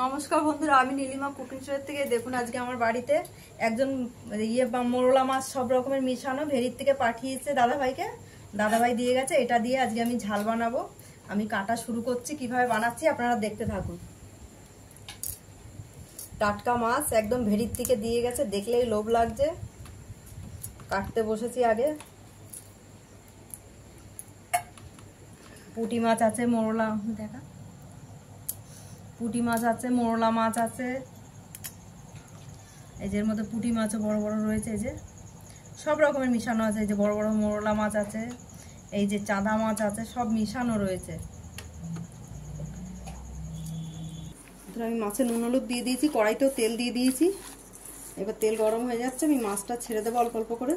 নমস্কার বন্ধুরা, আমি নীলিমা কুকিং শো থেকে। দেখুন আজকে আমার বাড়িতে একজন মোরলা মাছ সব রকমের মিশানো ভেরির থেকে পাঠিয়েছে দাদাভাইকে। দাদাভাই দিয়ে গেছে, এটা দিয়ে আজকে আমি ঝাল বানাবো। আমি কাটা শুরু করছি, কিভাবে বানাচ্ছি আপনারা দেখতে থাকুন। টাটকা মাছ একদম ভেরির থেকে দিয়ে গেছে, দেখলেই লোভ লাগছে। কাটতে বসেছি আগে। পুঁটি মাছ আছে, মোরলা দেখা পুঁটি মাছ আছে, মোরলা মাছ আছে। এই যে এর মধ্যে পুঁটি মাছও বড় বড় রয়েছে, এই যে সব রকমের মিশানো আছে। এই যে বড় বড় মোরলা মাছ আছে, এই যে চাঁদা মাছ আছে, সব মিশানো রয়েছে। আমি মাছে নুন হলুদ দিয়ে দিয়েছি, কড়াইতেও তেল দিয়ে দিয়েছি। এবার তেল গরম হয়ে যাচ্ছে, আমি মাছটা ছেড়ে দেবো অল্প অল্প করে।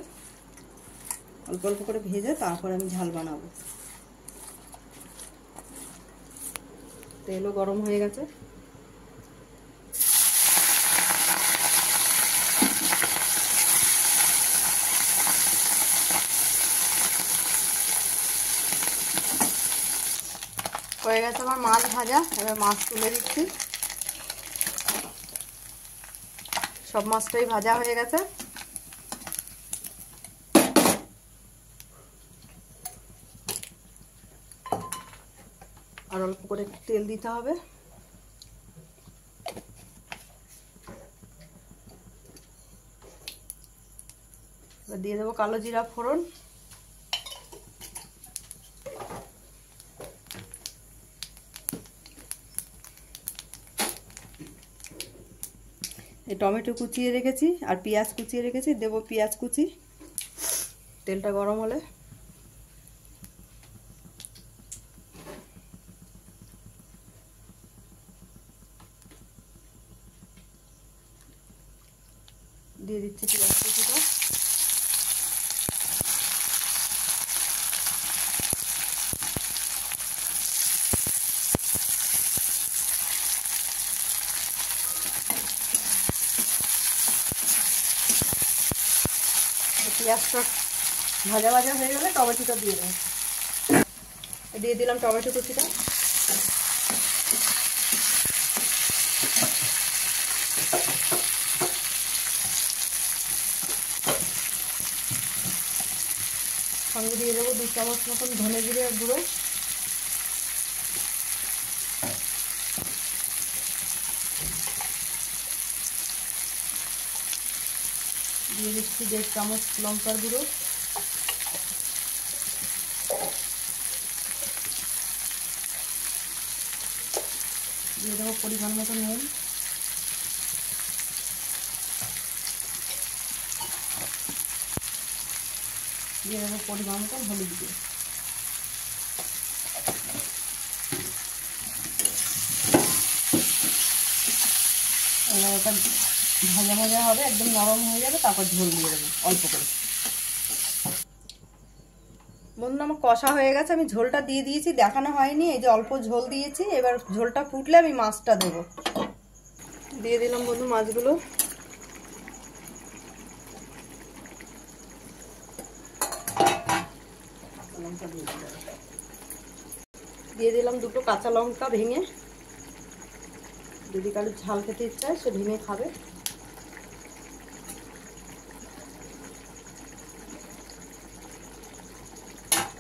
অল্প অল্প করে ভেজে তারপর আমি ঝাল বানাবো। তেলও গরম হয়ে গেছে। হয়ে গেছে আমার মাছ ভাজা। এবার মাছ তুলে দিচ্ছি। সব মাছটাই ভাজা হয়ে গেছে। আর অল্প করে তেল দিতে হবে। এবার দিয়ে দেবো কালো জিরা ফোড়ন। টমেটো কুচিয়ে রেখেছি আর পেঁয়াজ কুচিয়ে রেখেছি, দেবো পেঁয়াজ কুচি। তেলটা গরম হলে দিয়ে দিচ্ছি পেঁয়াজ কুচিটা। পেঁয়াজটা ভাজা ভাজা হয়ে গেলে টমেটোটা দিয়ে দেবো। দিয়ে দিলাম টমেটো কুচিটা। সঙ্গে দিয়ে দেবো 2 চামচ মতন ধনে জিরে গুঁড়ো। দিয়ে দিচ্ছি 1.5 চামচ লঙ্কার গুঁড়ো। দিয়ে দেবো পরিমাণ মতো নুন। দিয়ে দেবো পরিমাণ মতো হলুদ দিয়ে। ওটা ভাজা ভাজা হবে, একদম নরম হয়ে যাবে, তারপর ঝোল দিয়ে দেবো অল্প করে। বন্ধুরা আমার কষা হয়ে গেছে, আমি ঝোলটা দিয়ে দিয়েছি, দেখানো হয়নি। এই যে অল্প ঝোল দিয়েছি। এবার ঝোলটা ফুটলে আমি মাছটা দেবো। দিয়ে দিলাম বন্ধু মাছগুলো। দিয়ে দিলাম 2টো কাঁচা লঙ্কা ভেঙে। যদি কারো ঝাল খেতে ইচ্ছা হয় সে ভেঙে খাবে।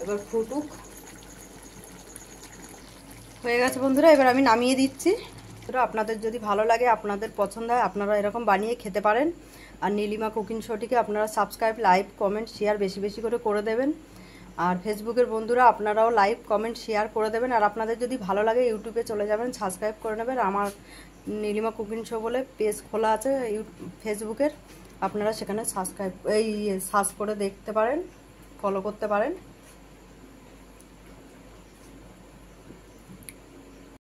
এবার ফুটুক। হয়ে গেছে বন্ধুরা, এবার আমি নামিয়ে দিচ্ছি। আপনাদের যদি ভালো লাগে, আপনাদের পছন্দ হয়, আপনারা এরকম বানিয়ে খেতে পারেন। আর নীলিমা কুকিং শোটিকে আপনারা সাবস্ক্রাইব, লাইক, কমেন্ট, শেয়ার বেশি বেশি করে দেবেন। আর ফেসবুকের বন্ধুরা আপনারাও লাইক, কমেন্ট, শেয়ার করে দেবেন। আর আপনাদের যদি ভালো লাগে ইউটিউবে চলে যাবেন, সাবস্ক্রাইব করে নেবেন। আমার নীলিমা কুকিং শো বলে পেজ খোলা আছে ফেসবুকের, আপনারা সেখানে সাবস্ক্রাইব সার্চ করে দেখতে পারেন, ফলো করতে পারেন।